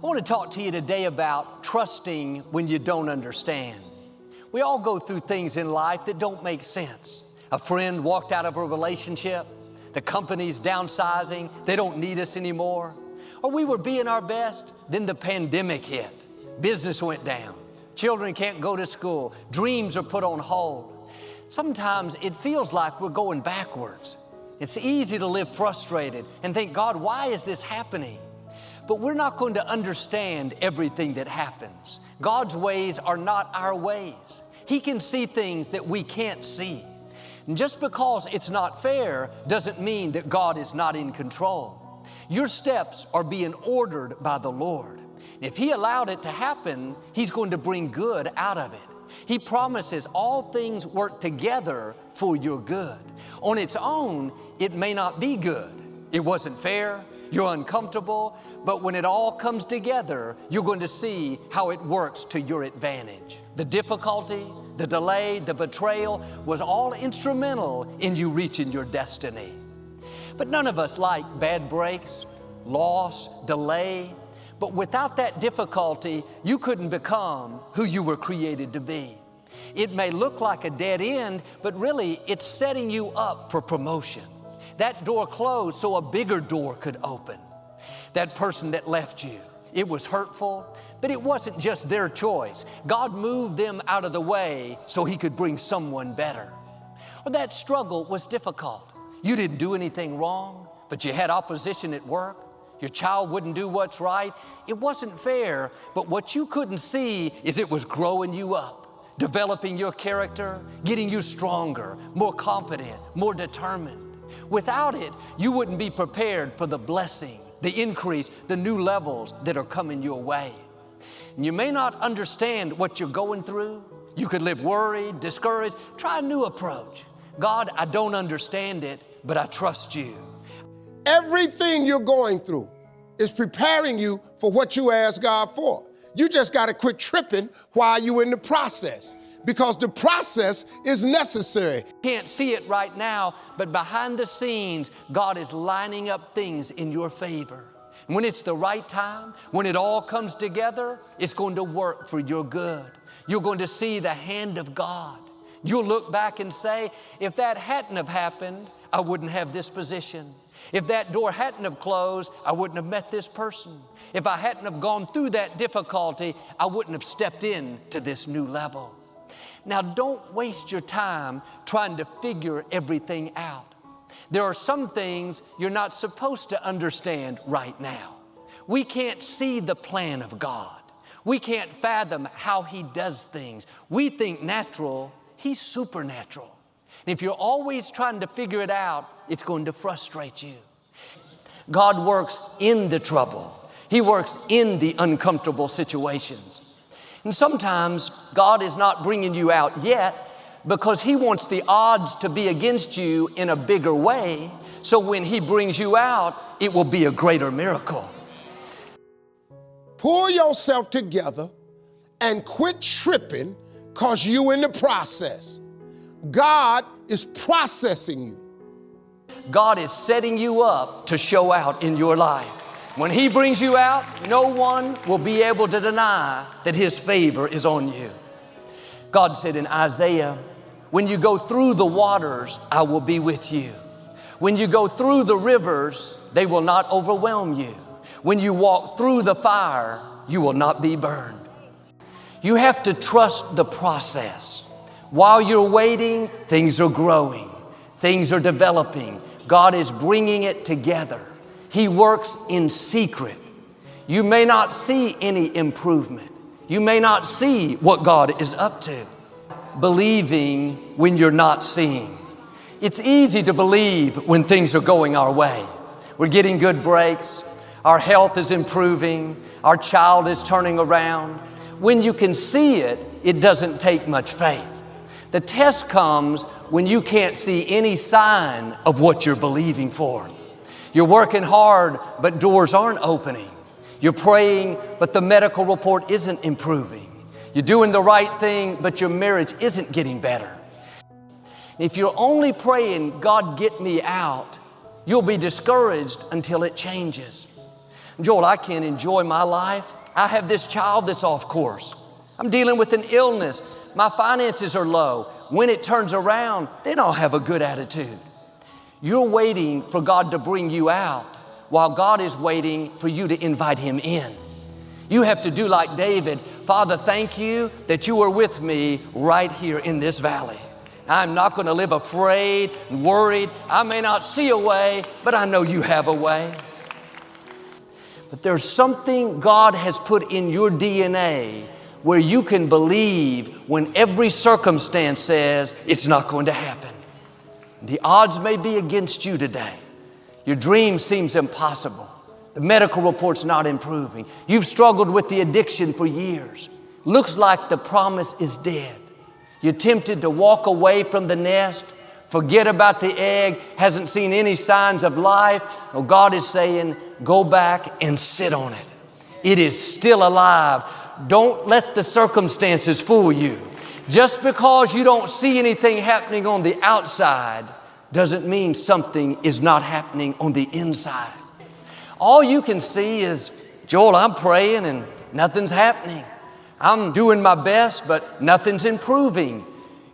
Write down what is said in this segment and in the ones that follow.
I want to talk to you today about trusting when you don't understand. We all go through things in life that don't make sense. A friend walked out of a relationship. The company's downsizing. They don't need us anymore. Or we were being our best. Then the pandemic hit. Business went down. Children can't go to school. Dreams are put on hold. Sometimes it feels like we're going backwards. It's easy to live frustrated and think, God, why is this happening? But we're not going to understand everything that happens. God's ways are not our ways. He can see things that we can't see. And just because it's not fair doesn't mean that God is not in control. Your steps are being ordered by the Lord. If He allowed it to happen, He's going to bring good out of it. He promises all things work together for your good. On its own, it may not be good. It wasn't fair. You're uncomfortable, but when it all comes together, you're going to see how it works to your advantage. The difficulty, the delay, the betrayal was all instrumental in you reaching your destiny. But none of us like bad breaks, loss, delay. But without that difficulty, you couldn't become who you were created to be. It may look like a dead end, but really it's setting you up for promotion. That door closed so a bigger door could open. That person that left you, it was hurtful, but it wasn't just their choice. God moved them out of the way so He could bring someone better. Or that struggle was difficult. You didn't do anything wrong, but you had opposition at work. Your child wouldn't do what's right. It wasn't fair, but what you couldn't see is it was growing you up, developing your character, getting you stronger, more confident, more determined. Without it, you wouldn't be prepared for the blessing, the increase, the new levels that are coming your way. And you may not understand what you're going through. You could live worried, discouraged. Try a new approach. God, I don't understand it, but I trust you. Everything you're going through is preparing you for what you ask God for. You just got to quit tripping while you're in the process, because the process is necessary. Can't see it right now, but behind the scenes, God is lining up things in your favor. And when it's the right time, when it all comes together, it's going to work for your good. You're going to see the hand of God. You'll look back and say, if that hadn't have happened, I wouldn't have this position. If that door hadn't have closed, I wouldn't have met this person. If I hadn't have gone through that difficulty, I wouldn't have stepped into this new level. Now, don't waste your time trying to figure everything out. There are some things you're not supposed to understand right now. We can't see the plan of God. We can't fathom how He does things. We think natural, He's supernatural. And if you're always trying to figure it out, it's going to frustrate you. God works in the trouble. He works in the uncomfortable situations. And sometimes God is not bringing you out yet because He wants the odds to be against you in a bigger way. So when He brings you out, it will be a greater miracle. Pull yourself together and quit tripping because you're in the process. God is processing you. God is setting you up to show out in your life. When He brings you out, no one will be able to deny that His favor is on you. God said in Isaiah, when you go through the waters, I will be with you. When you go through the rivers, they will not overwhelm you. When you walk through the fire, you will not be burned. You have to trust the process. While you're waiting, things are growing. Things are developing. God is bringing it together. He works in secret. You may not see any improvement. You may not see what God is up to. Believing when you're not seeing. It's easy to believe when things are going our way. We're getting good breaks. Our health is improving. Our child is turning around. When you can see it, it doesn't take much faith. The test comes when you can't see any sign of what you're believing for. You're working hard, but doors aren't opening. You're praying, but the medical report isn't improving. You're doing the right thing, but your marriage isn't getting better. If you're only praying, God, get me out, you'll be discouraged until it changes. Joel, I can't enjoy my life. I have this child that's off course. I'm dealing with an illness. My finances are low. When it turns around, they don't have a good attitude. You're waiting for God to bring you out while God is waiting for you to invite Him in. You have to do like David. Father, thank you that you are with me right here in this valley. I'm not going to live afraid and worried. I may not see a way, but I know you have a way. But there's something God has put in your DNA where you can believe when every circumstance says it's not going to happen. The odds may be against you today. Your dream seems impossible. The medical report's not improving. You've struggled with the addiction for years. Looks like the promise is dead. You're tempted to walk away from the nest, forget about the egg, hasn't seen any signs of life. Well, God is saying, go back and sit on it. It is still alive. Don't let the circumstances fool you. Just because you don't see anything happening on the outside doesn't mean something is not happening on the inside. All you can see is, Joel, I'm praying and nothing's happening. I'm doing my best, but nothing's improving.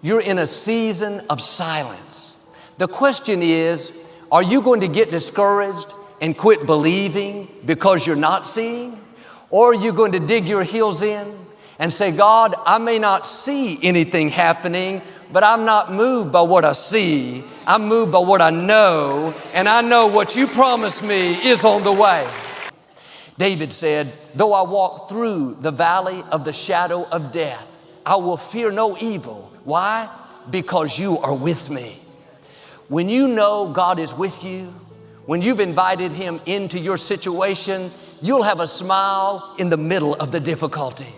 You're in a season of silence. The question is, are you going to get discouraged and quit believing because you're not seeing? Or are you going to dig your heels in and say, God, I may not see anything happening, but I'm not moved by what I see. I'm moved by what I know, and I know what you promised me is on the way. David said, though I walk through the valley of the shadow of death, I will fear no evil. Why? Because you are with me. When you know God is with you, when you've invited Him into your situation, you'll have a smile in the middle of the difficulty.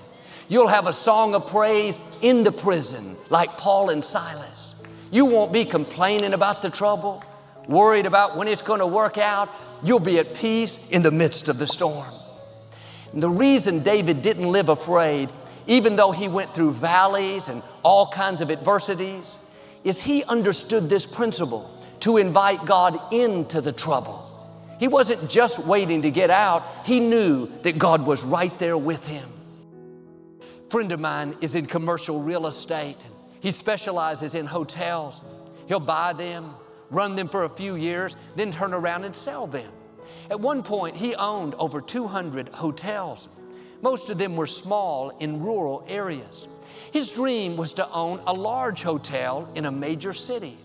You'll have a song of praise in the prison, like Paul and Silas. You won't be complaining about the trouble, worried about when it's going to work out. You'll be at peace in the midst of the storm. And the reason David didn't live afraid, even though he went through valleys and all kinds of adversities, is he understood this principle to invite God into the trouble. He wasn't just waiting to get out. He knew that God was right there with him. A friend of mine is in commercial real estate. He specializes in hotels. He'll buy them, run them for a few years, then turn around and sell them. At one point, he owned over 200 hotels. Most of them were small in rural areas. His dream was to own a large hotel in a major city.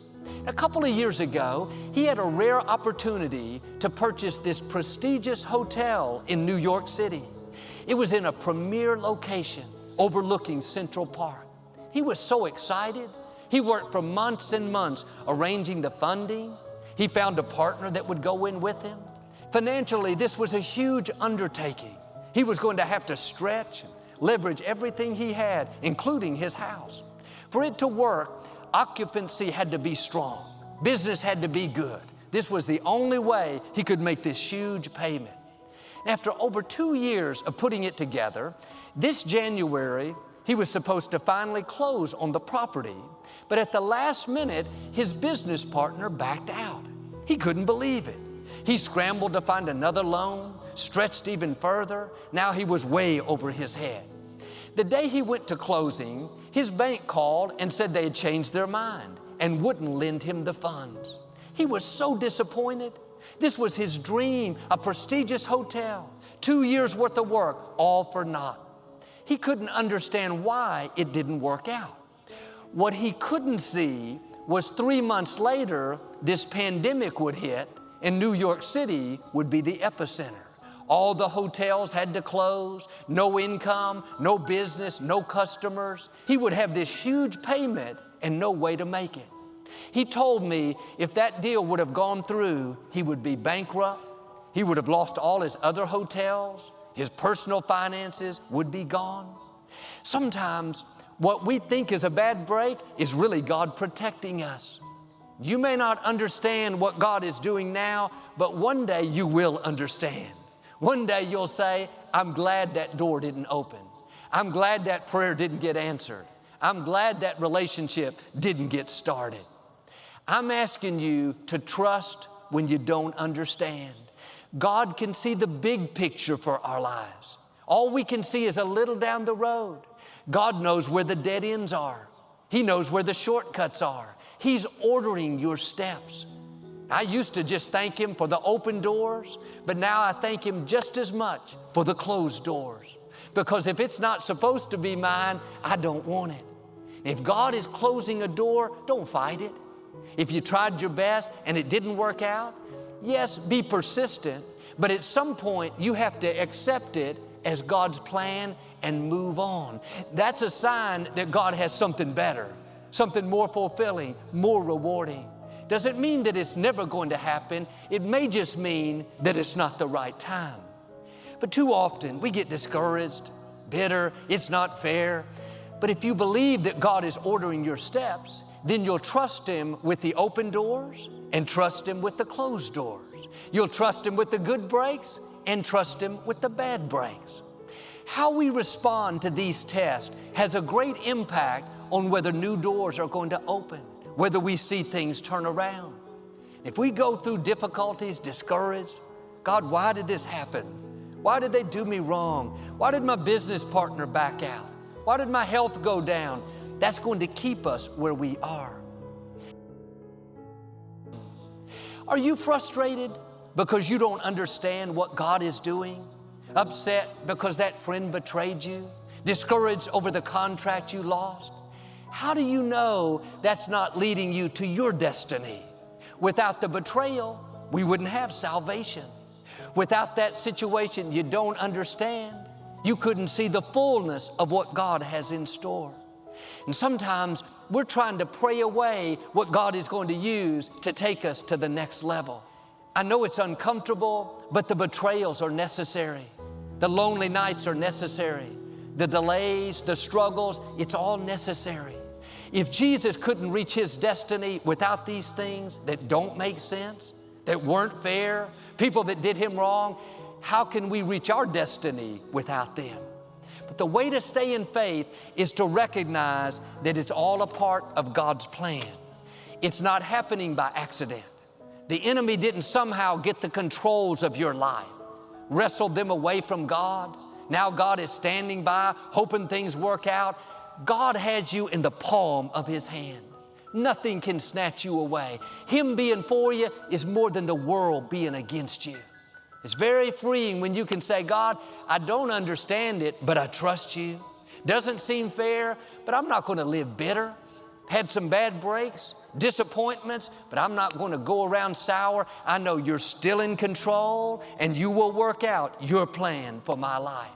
A couple of years ago, he had a rare opportunity to purchase this prestigious hotel in New York City. It was in a premier location overlooking Central Park. He was so excited. He worked for months and months arranging the funding. He found a partner that would go in with him. Financially, this was a huge undertaking. He was going to have to stretch and leverage everything he had, including his house. For it to work, occupancy had to be strong. Business had to be good. This was the only way he could make this huge payment. After over 2 years of putting it together, this January, he was supposed to finally close on the property. But at the last minute, his business partner backed out. He couldn't believe it. He scrambled to find another loan, stretched even further. Now he was way over his head. The day he went to closing, his bank called and said they had changed their mind and wouldn't lend him the funds. He was so disappointed. This was his dream, a prestigious hotel, 2 years worth of work, all for naught. He couldn't understand why it didn't work out. What he couldn't see was 3 months later, this pandemic would hit and New York City would be the epicenter. All the hotels had to close, no income, no business, no customers. He would have this huge payment and no way to make it. He told me if that deal would have gone through, he would be bankrupt. He would have lost all his other hotels. His personal finances would be gone. Sometimes what we think is a bad break is really God protecting us. You may not understand what God is doing now, but one day you will understand. One day you'll say, I'm glad that door didn't open. I'm glad that prayer didn't get answered. I'm glad that relationship didn't get started. I'm asking you to trust when you don't understand. God can see the big picture for our lives. All we can see is a little down the road. God knows where the dead ends are. He knows where the shortcuts are. He's ordering your steps. I used to just thank Him for the open doors, but now I thank Him just as much for the closed doors. Because if it's not supposed to be mine, I don't want it. If God is closing a door, don't fight it. If you tried your best and it didn't work out, yes, be persistent, but at some point you have to accept it as God's plan and move on. That's a sign that God has something better, something more fulfilling, more rewarding. Doesn't mean that it's never going to happen. It may just mean that it's not the right time. But too often we get discouraged, bitter, it's not fair. But if you believe that God is ordering your steps, then you'll trust Him with the open doors and trust Him with the closed doors. You'll trust Him with the good breaks and trust Him with the bad breaks. How we respond to these tests has a great impact on whether new doors are going to open, whether we see things turn around. If we go through difficulties, discouraged, God, why did this happen? Why did they do me wrong? Why did my business partner back out? Why did my health go down? That's going to keep us where we are. Are you frustrated because you don't understand what God is doing? Upset because that friend betrayed you? Discouraged over the contract you lost? How do you know that's not leading you to your destiny? Without the betrayal, we wouldn't have salvation. Without that situation you don't understand, you couldn't see the fullness of what God has in store. And sometimes we're trying to pray away what God is going to use to take us to the next level. I know it's uncomfortable, but the betrayals are necessary. The lonely nights are necessary. The delays, the struggles, it's all necessary. If Jesus couldn't reach His destiny without these things that don't make sense, that weren't fair, people that did Him wrong, how can we reach our destiny without them? But the way to stay in faith is to recognize that it's all a part of God's plan. It's not happening by accident. The enemy didn't somehow get the controls of your life, wrestled them away from God. Now God is standing by, hoping things work out. God has you in the palm of His hand. Nothing can snatch you away. Him being for you is more than the world being against you. It's very freeing when you can say, God, I don't understand it, but I trust you. Doesn't seem fair, but I'm not going to live bitter. Had some bad breaks, disappointments, but I'm not going to go around sour. I know you're still in control and you will work out your plan for my life.